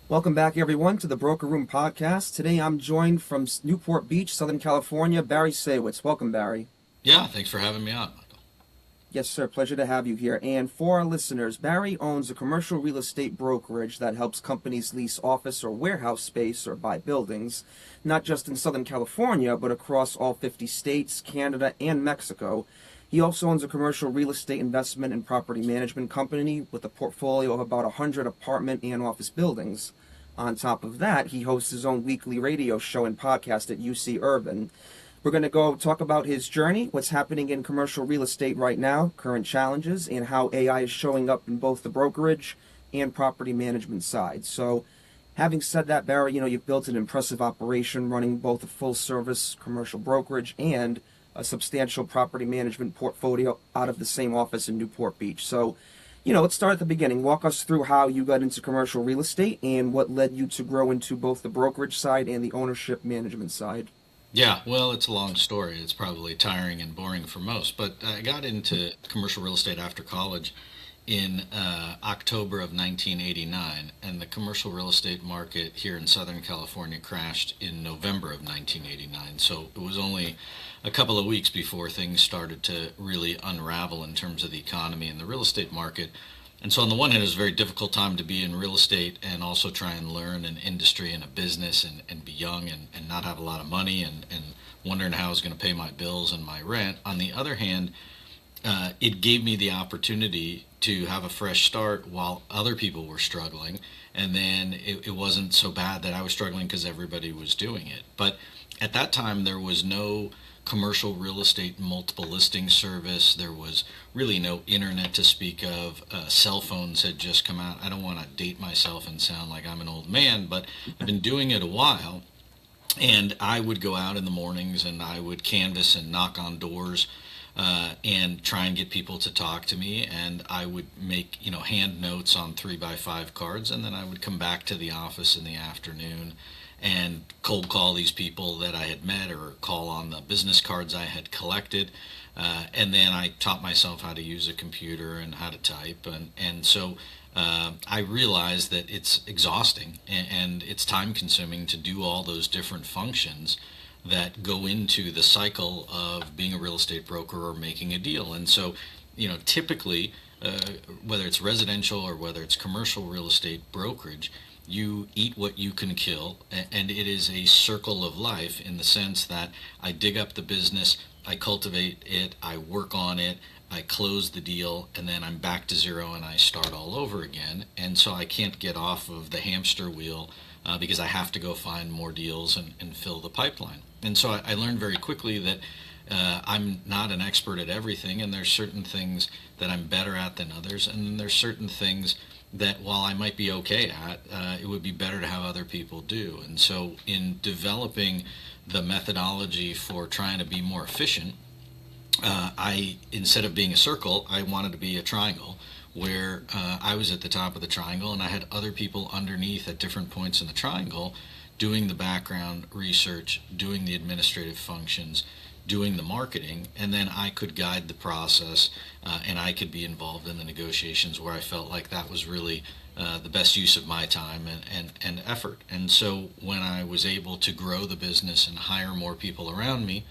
Welcome back, everyone, to the Broker Room podcast. Today I'm joined from Newport Beach, Southern California, Barry Saywitz. Welcome, Barry. Yeah, thanks for having me on, Michael. Yes, sir. Pleasure to have you here. And for our listeners, Barry owns a commercial real estate brokerage that helps companies lease office or warehouse space or buy buildings, not just in Southern California, but across all 50 states, Canada, and Mexico. He also owns a commercial real estate investment and property management company with a portfolio of about 100 apartment and office buildings. On top of that, he hosts his own weekly radio show and podcast at UC Urban. We're going to go talk about his journey, what's happening in commercial real estate right now, current challenges, and how AI is showing up in both the brokerage and property management side. So, having said that, Barry, you've built an impressive operation running both a full-service commercial brokerage and a substantial property management portfolio out of the same office in Newport Beach. So, let's start at the beginning. Walk us through how you got into commercial real estate and what led you to grow into both the brokerage side and the ownership management side. Yeah, well, it's a long story. It's probably tiring and boring for most, but I got into commercial real estate after college in October of 1989, and the commercial real estate market here in Southern California crashed in November of 1989. So it was only a couple of weeks before things started to really unravel in terms of the economy and the real estate market. And so on the one hand, it was a very difficult time to be in real estate and also try and learn an industry and a business and be young and not have a lot of money and wondering how I was going to pay my bills and my rent. On the other hand, it gave me the opportunity to have a fresh start while other people were struggling. And then it wasn't so bad that I was struggling because everybody was doing it. But at that time, there was no commercial real estate multiple listing service. There was really no internet to speak of. Cell phones had just come out. I don't want to date myself and sound like I'm an old man, but I've been doing it a while. And I would go out in the mornings and I would canvass and knock on doors and try and get people to talk to me. And I would make, hand notes on 3x5 cards, and then I would come back to the office in the afternoon and cold call these people that I had met or call on the business cards I had collected. And then I taught myself how to use a computer and how to type. And so I realized that it's exhausting and it's time consuming to do all those different functions that go into the cycle of being a real estate broker or making a deal. And so, typically, whether it's residential or whether it's commercial real estate brokerage, you eat what you can kill, and it is a circle of life in the sense that I dig up the business, I cultivate it, I work on it, I close the deal, and then I'm back to zero and I start all over again. And so I can't get off of the hamster wheel because I have to go find more deals and fill the pipeline. And so I learned very quickly that I'm not an expert at everything, and there's certain things that I'm better at than others, and then there's certain things that while I might be okay at, it would be better to have other people do. And so in developing the methodology for trying to be more efficient, instead of being a circle, I wanted to be a triangle where I was at the top of the triangle and I had other people underneath at different points in the triangle doing the background research, doing the administrative functions, doing the marketing, and then I could guide the process and I could be involved in the negotiations where I felt like that was really the best use of my time and effort. And so when I was able to grow the business and hire more people around me,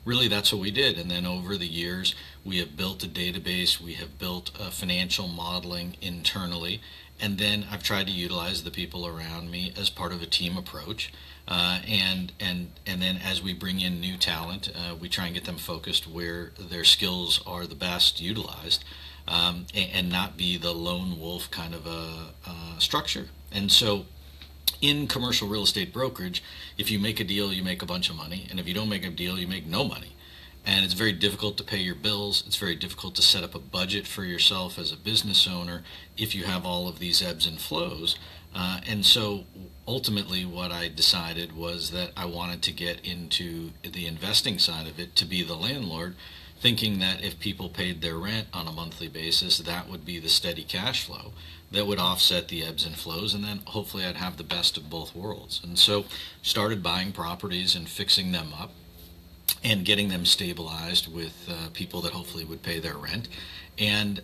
really that's what we did. And then over the years, we have built a database, we have built financial modeling internally, and then I've tried to utilize the people around me as part of a team approach. And then as we bring in new talent, we try and get them focused where their skills are the best utilized, and not be the lone wolf kind of a structure. And so in commercial real estate brokerage, if you make a deal, you make a bunch of money, and if you don't make a deal, you make no money. And it's very difficult to pay your bills. It's very difficult to set up a budget for yourself as a business owner if you have all of these ebbs and flows. And so ultimately what I decided was that I wanted to get into the investing side of it, to be the landlord, thinking that if people paid their rent on a monthly basis, that would be the steady cash flow that would offset the ebbs and flows, and then hopefully I'd have the best of both worlds. And so started buying properties and fixing them up and getting them stabilized with people that hopefully would pay their rent. And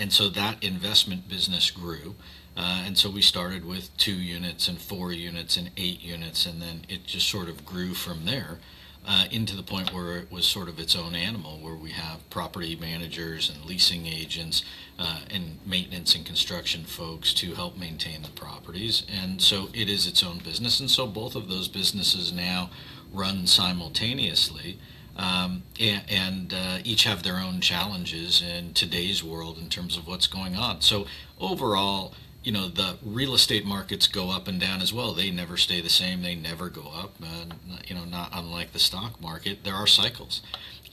so that investment business grew. And so we started with 2 units and 4 units and 8 units, and then it just sort of grew from there into the point where it was sort of its own animal, where we have property managers and leasing agents and maintenance and construction folks to help maintain the properties. And so it is its own business. And so both of those businesses now run simultaneously. And each have their own challenges in today's world in terms of what's going on. So overall, the real estate markets go up and down as well. They never stay the same. They never go up. Not unlike the stock market, there are cycles,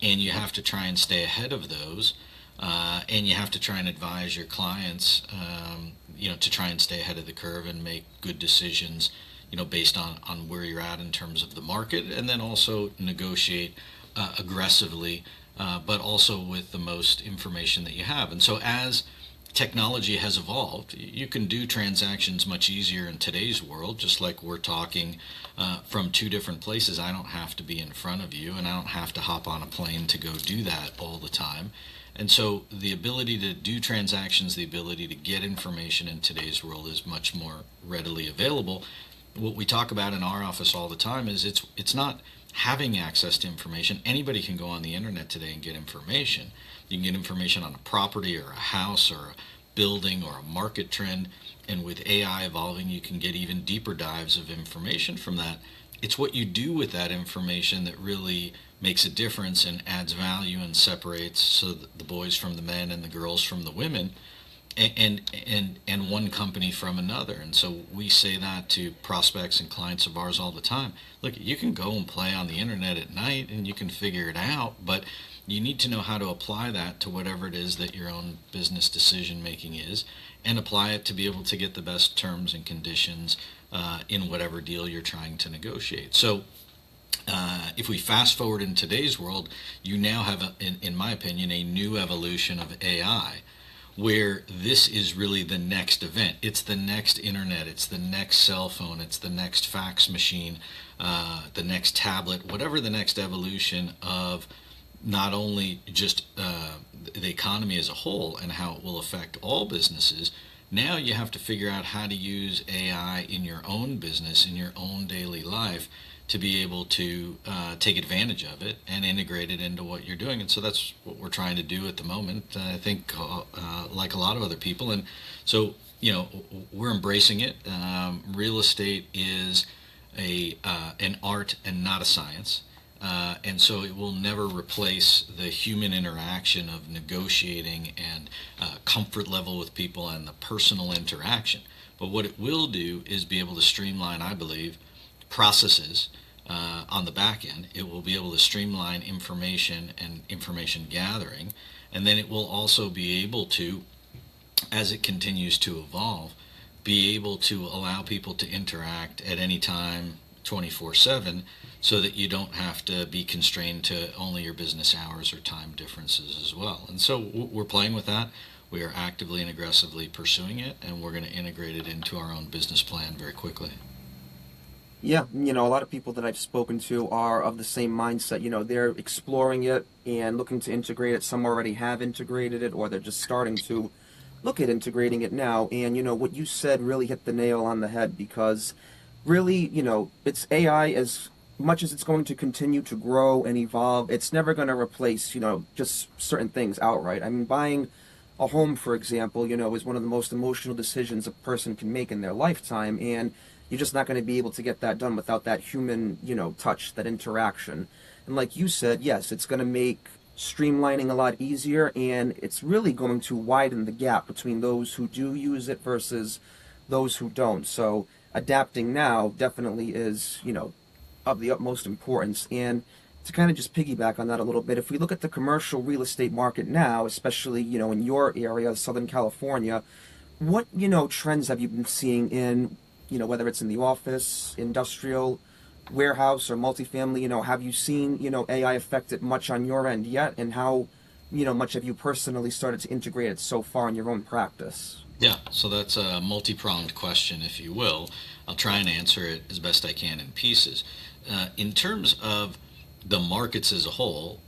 and you have to try and stay ahead of those. And you have to try and advise your clients, to try and stay ahead of the curve and make good decisions, based on where you're at in terms of the market, and then also negotiate aggressively, but also with the most information that you have. And so as technology has evolved, you can do transactions much easier in today's world, just like we're talking from 2 different places. I don't have to be in front of you, and I don't have to hop on a plane to go do that all the time. And so the ability to do transactions, the ability to get information in today's world is much more readily available. What we talk about in our office all the time is it's not having access to information. Anybody can go on the internet today and get information. You can get information on a property or a house or a building or a market trend. And with AI evolving, you can get even deeper dives of information from that. It's what you do with that information that really makes a difference and adds value and separates the boys from the men and the girls from the women, and one company from another. And so we say that to prospects and clients of ours all the time. Look, you can go and play on the internet at night and you can figure it out, but you need to know how to apply that to whatever it is that your own business decision making is, and apply it to be able to get the best terms and conditions in whatever deal you're trying to negotiate. So if we fast forward in today's world, you now have, in my opinion, a new evolution of AI, where this is really the next event. It's the next internet, it's the next cell phone, it's the next fax machine, the next tablet, whatever the next evolution of not only just the economy as a whole and how it will affect all businesses. Now you have to figure out how to use AI in your own business, in your own daily life, to be able to take advantage of it and integrate it into what you're doing. And so that's what we're trying to do at the moment, I think, like a lot of other people. And so, we're embracing it. Real estate is an art and not a science. And so it will never replace the human interaction of negotiating and comfort level with people and the personal interaction. But what it will do is be able to streamline, I believe, processes on the back end. It will be able to streamline information and information gathering, and then it will also be able to, as it continues to evolve, be able to allow people to interact at any time 24/7, so that you don't have to be constrained to only your business hours or time differences as well. And so we're playing with that. We are actively and aggressively pursuing it, and we're going to integrate it into our own business plan very quickly. Yeah, a lot of people that I've spoken to are of the same mindset. They're exploring it and looking to integrate it. Some already have integrated it, or they're just starting to look at integrating it now. And, what you said really hit the nail on the head, because really, it's AI. As much as it's going to continue to grow and evolve, it's never going to replace, just certain things outright. I mean, buying a home, for example, is one of the most emotional decisions a person can make in their lifetime, and you're just not going to be able to get that done without that human, touch, that interaction. And like you said, yes, it's going to make streamlining a lot easier, and it's really going to widen the gap between those who do use it versus those who don't. So adapting now definitely is, of the utmost importance. And to kind of just piggyback on that a little bit, if we look at the commercial real estate market now, especially, in your area, Southern California, what, trends have you been seeing in, whether it's in the office, industrial, warehouse, or multifamily? Have you seen, AI affect it much on your end yet? And how, much have you personally started to integrate it so far in your own practice? Yeah, so that's a multi-pronged question, if you will. I'll try and answer it as best I can in pieces. In terms of the markets as a whole,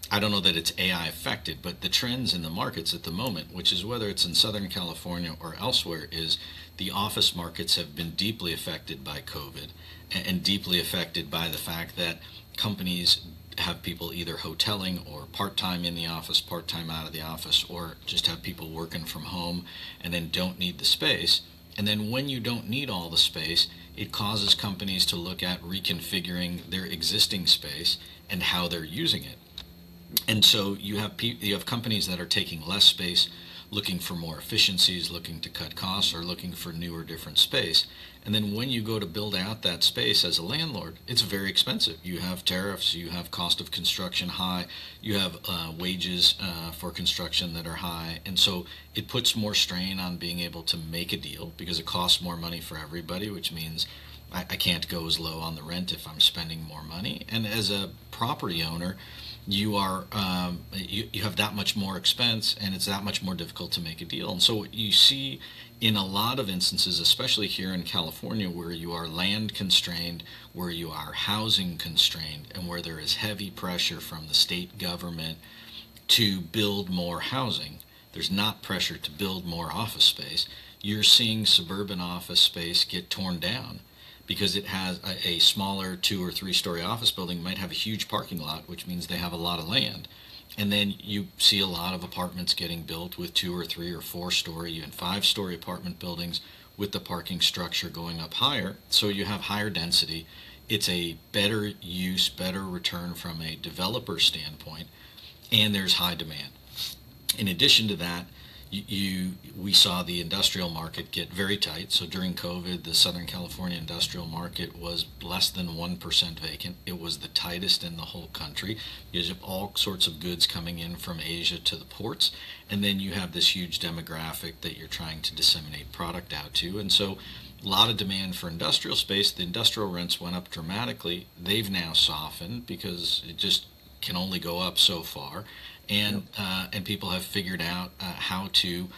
I don't know that it's AI affected, but the trends in the markets at the moment, which is whether it's in Southern California or elsewhere, is the office markets have been deeply affected by COVID and deeply affected by the fact that companies have people either hoteling or part-time in the office, part-time out of the office, or just have people working from home and then don't need the space. And then when you don't need all the space, it causes companies to look at reconfiguring their existing space and how they're using it. And so you have companies that are taking less space, looking for more efficiencies, looking to cut costs, or looking for newer, different space. And then when you go to build out that space as a landlord, it's very expensive. You have tariffs, you have cost of construction high, you have wages for construction that are high. And so it puts more strain on being able to make a deal because it costs more money for everybody, which means I can't go as low on the rent if I'm spending more money. And as a property owner, you are you have that much more expense, and it's that much more difficult to make a deal. And so what you see in a lot of instances, especially here in California, where you are land constrained, where you are housing constrained, and where there is heavy pressure from the state government to build more housing, there's not pressure to build more office space. You're seeing suburban office space get torn down because it has a smaller 2 or 3 story office building might have a huge parking lot, which means they have a lot of land. And then you see a lot of apartments getting built with 2 or 3 or 4 story, even 5 story apartment buildings with the parking structure going up higher. So you have higher density. It's a better use, better return from a developer standpoint, and there's high demand. In addition to that, we saw the industrial market get very tight. So during COVID, the Southern California industrial market was less than 1% vacant. It was the tightest in the whole country. You have all sorts of goods coming in from Asia to the ports, and then you have this huge demographic that you're trying to disseminate product out to. And so a lot of demand for industrial space. The industrial rents went up dramatically. They've now softened because it just can only go up so far. And people have figured out how to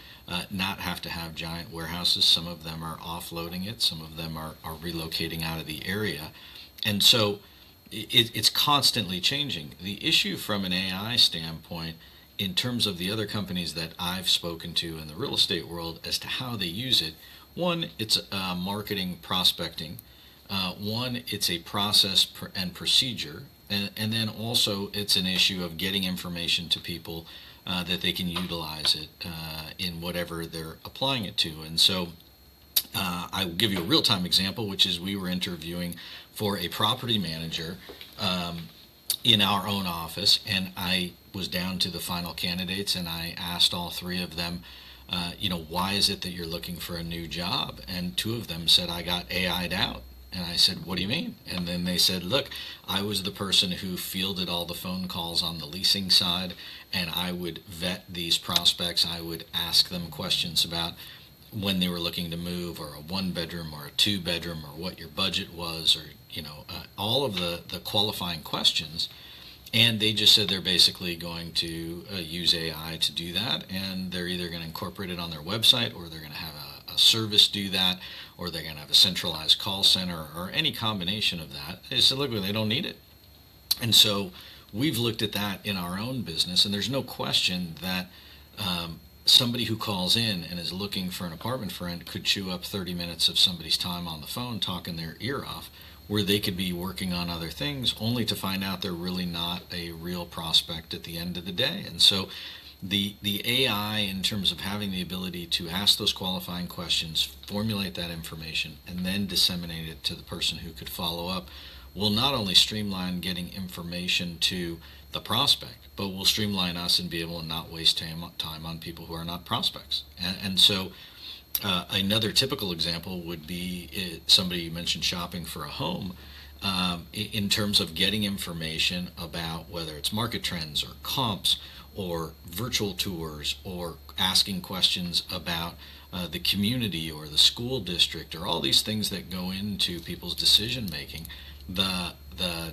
not have to have giant warehouses. Some of them are offloading it. Some of them are relocating out of the area. And so it's constantly changing. The issue from an AI standpoint, in terms of the other companies that I've spoken to in the real estate world as to how they use it, one, it's marketing prospecting. One, it's a process and procedure. And then also it's an issue of getting information to people that they can utilize it in whatever they're applying it to. And so I will give you a real-time example, which is we were interviewing for a property manager in our own office, and I was down to the final candidates, and I asked all 3 of them, why is it that you're looking for a new job? And 2 of them said, I got AI'd out. And I said, what do you mean? And then they said, look, I was the person who fielded all the phone calls on the leasing side, and I would vet these prospects. I would ask them questions about when they were looking to move, or a 1-bedroom or a 2-bedroom, or what your budget was, or all of the qualifying questions. And they just said they're basically going to use AI to do that, and they're either going to incorporate it on their website, or they're going to have a service do that, or they're going to have a centralized call center, or any combination of that. They said, look, they don't need it. And so we've looked at that in our own business, and there's no question that somebody who calls in and is looking for an apartment for rent could chew up 30 minutes of somebody's time on the phone talking their ear off, where they could be working on other things, only to find out they're really not a real prospect at the end of the day. And so the AI, in terms of having the ability to ask those qualifying questions, formulate that information, and then disseminate it to the person who could follow up, will not only streamline getting information to the prospect, but will streamline us and be able to not waste time on people who are not prospects. And so another typical example would be somebody mentioned shopping for a home. In terms of getting information about whether it's market trends or comps or virtual tours, or asking questions about the community or the school district, or all these things that go into people's decision making, the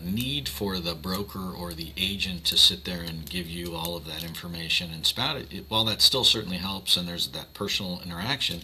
need for the broker or the agent to sit there and give you all of that information and spout it, while that still certainly helps and there's that personal interaction,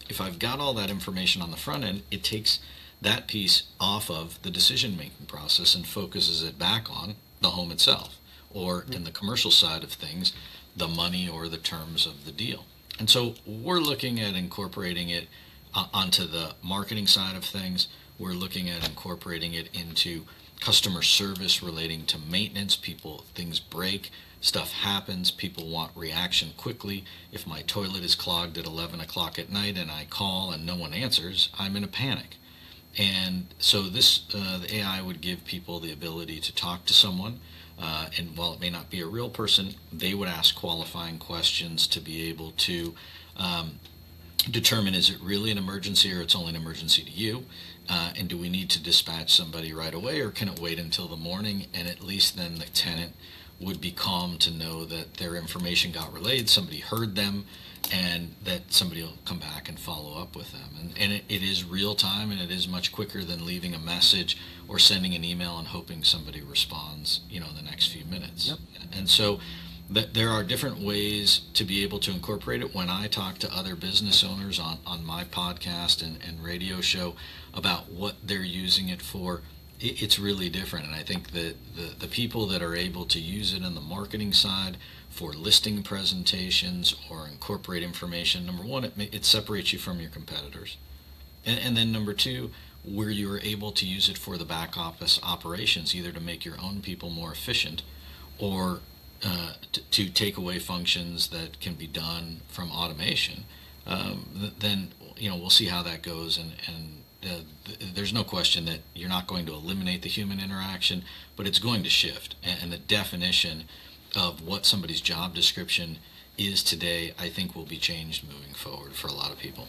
if I've got all that information on the front end, it takes that piece off of the decision-making process and focuses it back on the home itself, or in the commercial side of things, the money or the terms of the deal. And so we're looking at incorporating it onto the marketing side of things. We're looking at incorporating it into customer service relating to maintenance. Things break, stuff happens, people want reaction quickly. If my toilet is clogged at 11 o'clock at night and I call and no one answers, I'm in a panic. And so the AI would give people the ability to talk to someone, and while it may not be a real person, they would ask qualifying questions to be able to determine, is it really an emergency or it's only an emergency to you, and do we need to dispatch somebody right away, or can it wait until the morning? And at least then the tenant would be calm to know that their information got relayed, somebody heard them, and that somebody will come back and follow up with them. And it is real time, and it is much quicker than leaving a message or sending an email and hoping somebody responds, in the next few minutes. Yep. And so there are different ways to be able to incorporate it. When I talk to other business owners on my podcast and radio show about what they're using it for, it's really different. And I think that the people that are able to use it on the marketing side for listing presentations or incorporate information, number one, it separates you from your competitors. And then number two, where you're able to use it for the back office operations, either to make your own people more efficient or to take away functions that can be done from automation, then we'll see how that goes. And there's no question that you're not going to eliminate the human interaction, but it's going to shift. And the definition of what somebody's job description is today, I think, will be changed moving forward for a lot of people.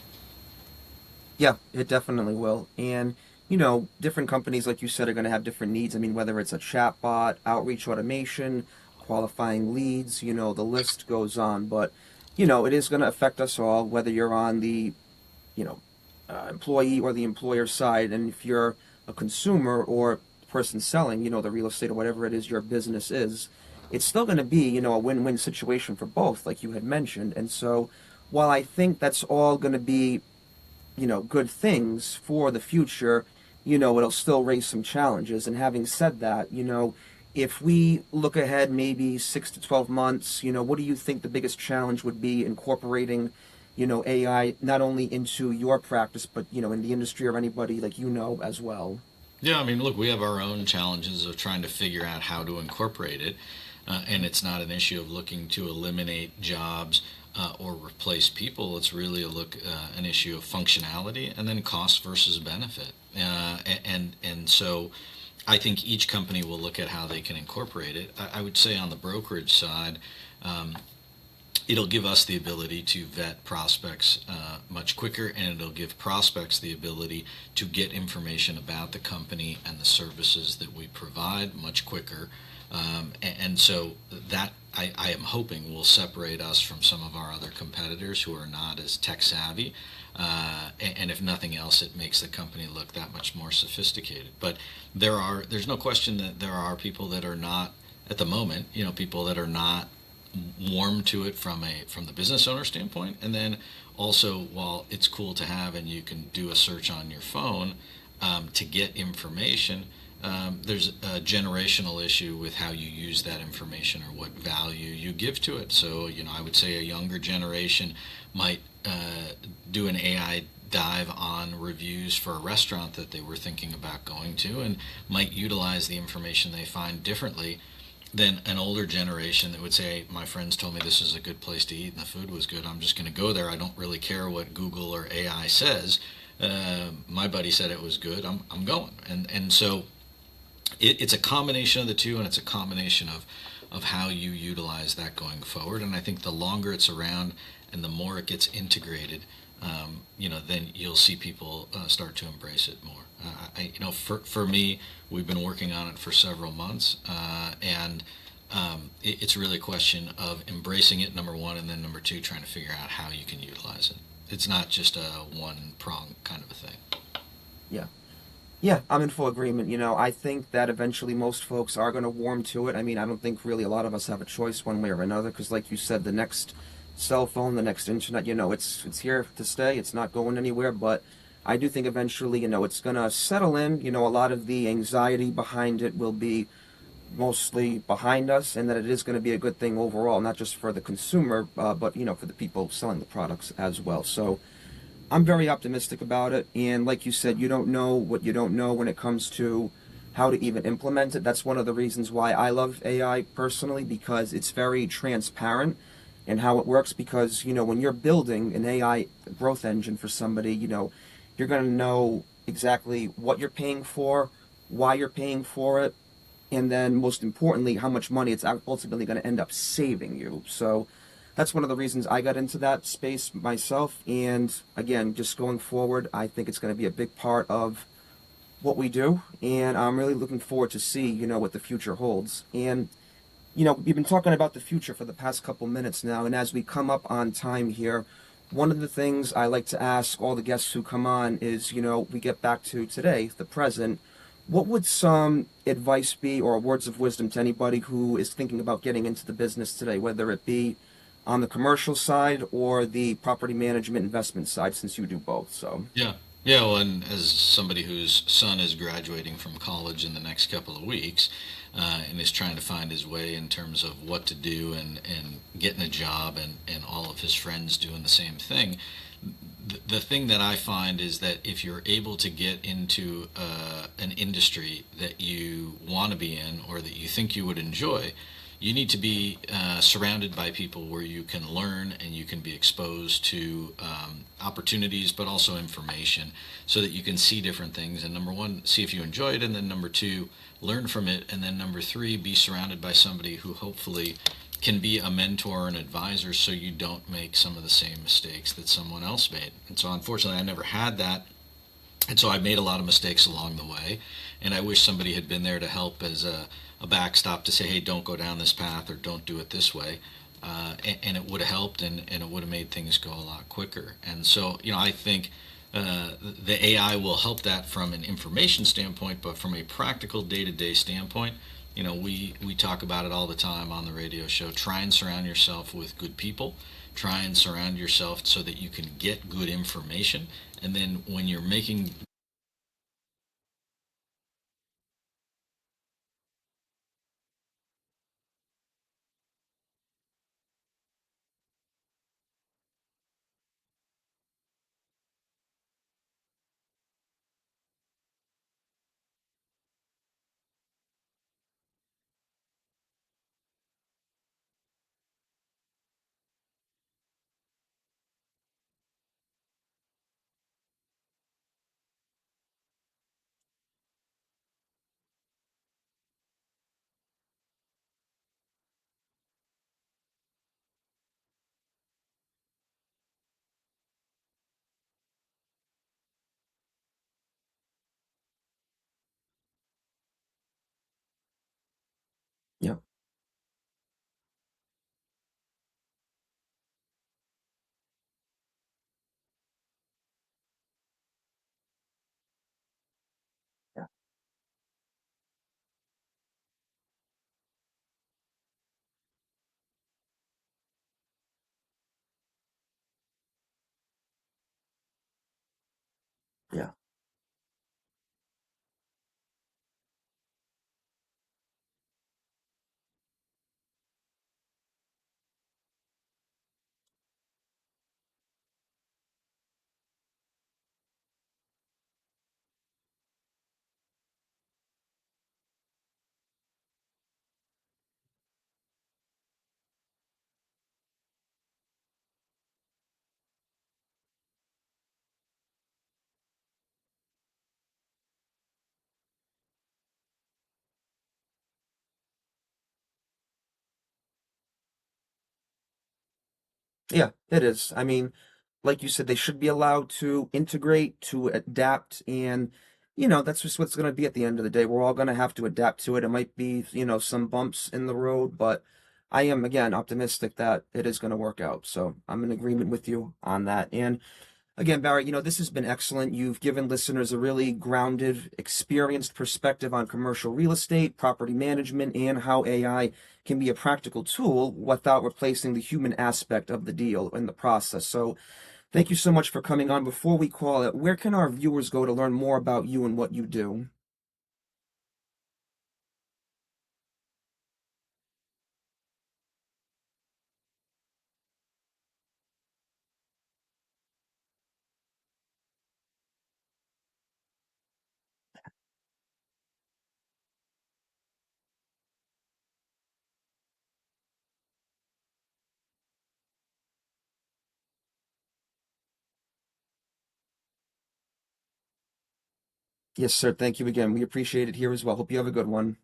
Yeah, it definitely will. And, different companies, like you said, are going to have different needs. I mean, whether it's a chatbot, outreach automation, qualifying leads, the list goes on. But, it is going to affect us all, whether you're on the, employee or the employer side. And if you're a consumer or person selling, the real estate or whatever it is your business is, it's still going to be, a win-win situation for both, like you had mentioned. And so while I think that's all going to be, good things for the future, it'll still raise some challenges. And having said that, if we look ahead maybe 6 to 12 months, what do you think the biggest challenge would be incorporating, AI not only into your practice, but, in the industry or anybody like as well? Yeah, I mean, look, we have our own challenges of trying to figure out how to incorporate it. And it's not an issue of looking to eliminate jobs or replace people. It's really an issue of functionality and then cost versus benefit. And so I think each company will look at how they can incorporate it. I would say on the brokerage side, it'll give us the ability to vet prospects much quicker, and it'll give prospects the ability to get information about the company and the services that we provide much quicker. And so that I am hoping will separate us from some of our other competitors who are not as tech savvy. And if nothing else, it makes the company look that much more sophisticated. But there's no question that there are people that are not at the moment, people that are not warm to it from the business owner standpoint. And then also, while it's cool to have and you can do a search on your phone to get information, there's a generational issue with how you use that information or what value you give to it. So, I would say a younger generation might do an AI dive on reviews for a restaurant that they were thinking about going to, and might utilize the information they find differently than an older generation that would say, my friends told me this is a good place to eat and the food was good. I'm just going to go there. I don't really care what Google or AI says. My buddy said it was good. I'm going. And so it's a combination of the two, and it's a combination of how you utilize that going forward. And I think the longer it's around and the more it gets integrated, then you'll see people start to embrace it more. For me, we've been working on it for several months, and it's really a question of embracing it, number one, and then number two, trying to figure out how you can utilize it. It's not just a one-prong kind of a thing. Yeah. Yeah, I'm in full agreement. I think that eventually most folks are going to warm to it. I mean, I don't think really a lot of us have a choice one way or another, because like you said, the next cell phone, the next internet, it's here to stay. It's not going anywhere. But I do think eventually, it's going to settle in. A lot of the anxiety behind it will be mostly behind us, and that it is going to be a good thing overall, not just for the consumer, but for the people selling the products as well. So I'm very optimistic about it. And like you said, you don't know what you don't know when it comes to how to even implement it. That's one of the reasons why I love AI personally, because it's very transparent in how it works. Because, when you're building an AI growth engine for somebody, you're going to know exactly what you're paying for, why you're paying for it, and then most importantly, how much money it's ultimately going to end up saving you. So that's one of the reasons I got into that space myself. And again, just going forward, I think it's going to be a big part of what we do. And I'm really looking forward to see, what the future holds. And, we've been talking about the future for the past couple minutes now. And as we come up on time here, one of the things I like to ask all the guests who come on is, we get back to today, the present. What would some advice be, or words of wisdom to anybody who is thinking about getting into the business today, whether it be on the commercial side or the property management investment side, since you do both? So, Yeah. Yeah, well, and as somebody whose son is graduating from college in the next couple of weeks, and is trying to find his way in terms of what to do and getting a job, and all of his friends doing the same thing, the thing that I find is that if you're able to get into an industry that you want to be in or that you think you would enjoy, you need to be surrounded by people where you can learn and you can be exposed to opportunities, but also information, so that you can see different things. And number one, see if you enjoy it, and then number two, learn from it, and then number three, be surrounded by somebody who hopefully can be a mentor or an advisor, so you don't make some of the same mistakes that someone else made. And so unfortunately I never had that, and so I made a lot of mistakes along the way, and I wish somebody had been there to help as a backstop to say, hey, don't go down this path or don't do it this way. And it would have helped, and it would have made things go a lot quicker. And so, I think the AI will help that from an information standpoint, but from a practical day-to-day standpoint, we talk about it all the time on the radio show. Try and surround yourself with good people. Try and surround yourself so that you can get good information. And then when you're making. yeah, yeah, yeah, yeah, it is. I mean, like you said, they should be allowed to integrate, to adapt, and that's just what's going to be at the end of the day. We're all going to have to adapt to it. It might be, some bumps in the road, but I am again optimistic that it is going to work out. So I'm in agreement with you on that. And again, Barry, this has been excellent. You've given listeners a really grounded, experienced perspective on commercial real estate, property management, and how AI can be a practical tool without replacing the human aspect of the deal in the process. So thank you so much for coming on. Before we call it, where can our viewers go to learn more about you and what you do? Yes, sir. Thank you again. We appreciate it here as well. Hope you have a good one.